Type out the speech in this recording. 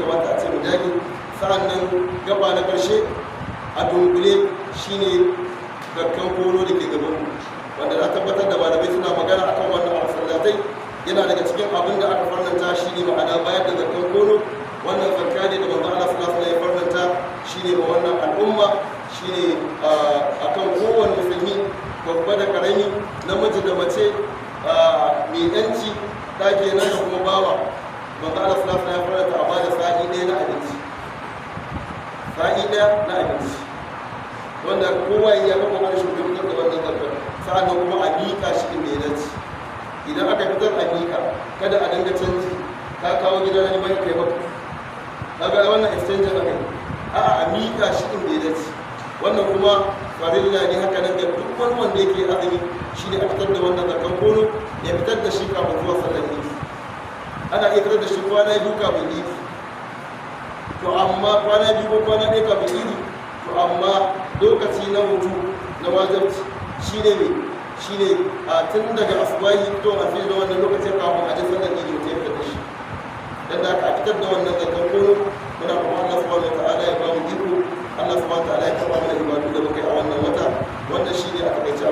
kamata a ce mu dage. Sa'annan gaba na ƙarshe a dunkule shine zakkan kono da ke gaban wanda na tabbatar da malamai suna magana akan wannan masallatai. Yana daga cikin abin da aka farnanta shi ne ma'ana bayar da zakkan kono. Wannan zakka ne da manzo Allah sallallahu alaihi wasallam ya farnanta shi ne ma wannan al'umma, shi ne akan kowane musulmi babba da karami, namiji da mace, mai yanci ɗake nan da kuma bawa. Manzo Allah sallallahu alaihi wasallam ya farnanta a bada sa'i ɗaya na abinci, sa'i ɗaya na abinci wanda kowa ya ga kokarin shugabantar da wannan zakka. Sa'annan kuma a miƙa shi inda ya dace. Idan aka fitar a miƙa, kada a dinga canji, ka kawo gidan wani bai kai maka, kaga wannan exchange aka yi, a'a a miƙa shi inda ya dace. Wannan kuma farilla ne haka nan ga duk wani wanda yake azumi, shi ne a fitar da wannan zakkan kono, ya fitar da shi kafin zuwa sallar idi. Ana iya fitar da shi kwana biyu kafin idi, to amma kwana biyu ko kwana ɗaya kafin idi, to amma lokaci na hutu na wajibci shi ne mai shi ne a tun daga asubahi to a fiye da wannan lokacin kafin a ji sallar idi ta yi fitar da shi. Dan da aka fitar da wannan zakkan kono, muna kuma Allah subhanahu wa ta'ala ya ba mu iko, Allah subhanahu wa ta'ala ya karɓa mana ibadu da muka yi a wannan wata. Wannan shi ne a takaice